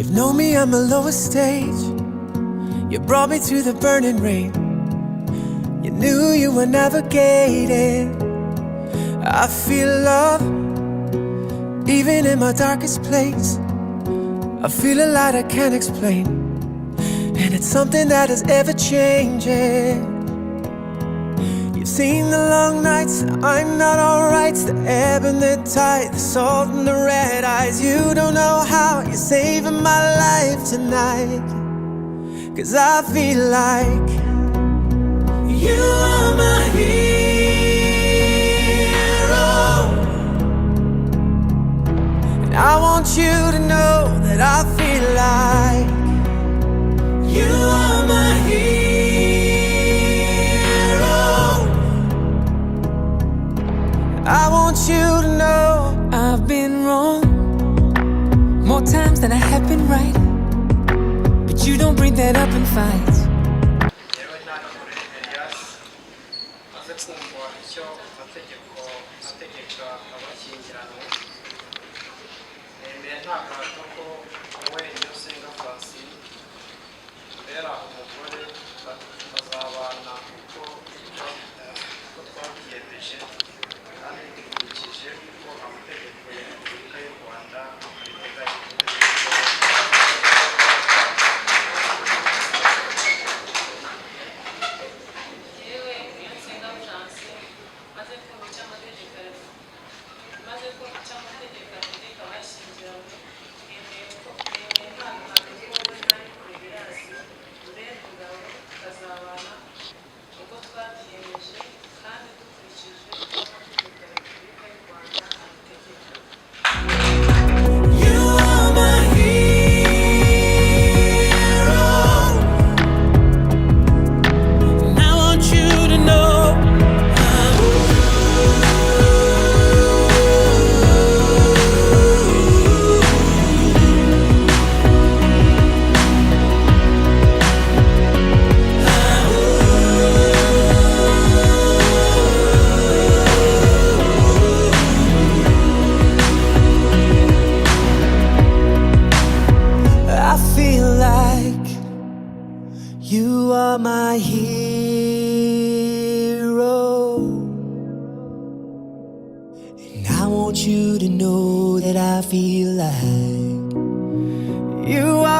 You've known me at my lowest stage. You brought me through the burning rain. You knew you were navigating. I feel love, even in my darkest place. I feel a light I can't explain, and it's something that is ever changing. You've seen the long nights, I'm not alright. The ebb and the tide, the salt and the red eyes. You don't know how you're saving my life tonight, 'cause I feel like you are my hero. And I want you to know that I feel like you are my hero. I want you to know I've been wrong more times than I have been right, but you don't bring that up in fights. Elias aze kumva icyo amategeko ategeka abashyingiranywe. Nemeye nta gahato ko wowe Niyonsenga Francine mbera umugore bazabana uko twabyiyemeje kandi dukurikije uko amategeko ya Repubulika y'u Rwanda abiteganya. you are my hero. And I want you to know that I feel like you are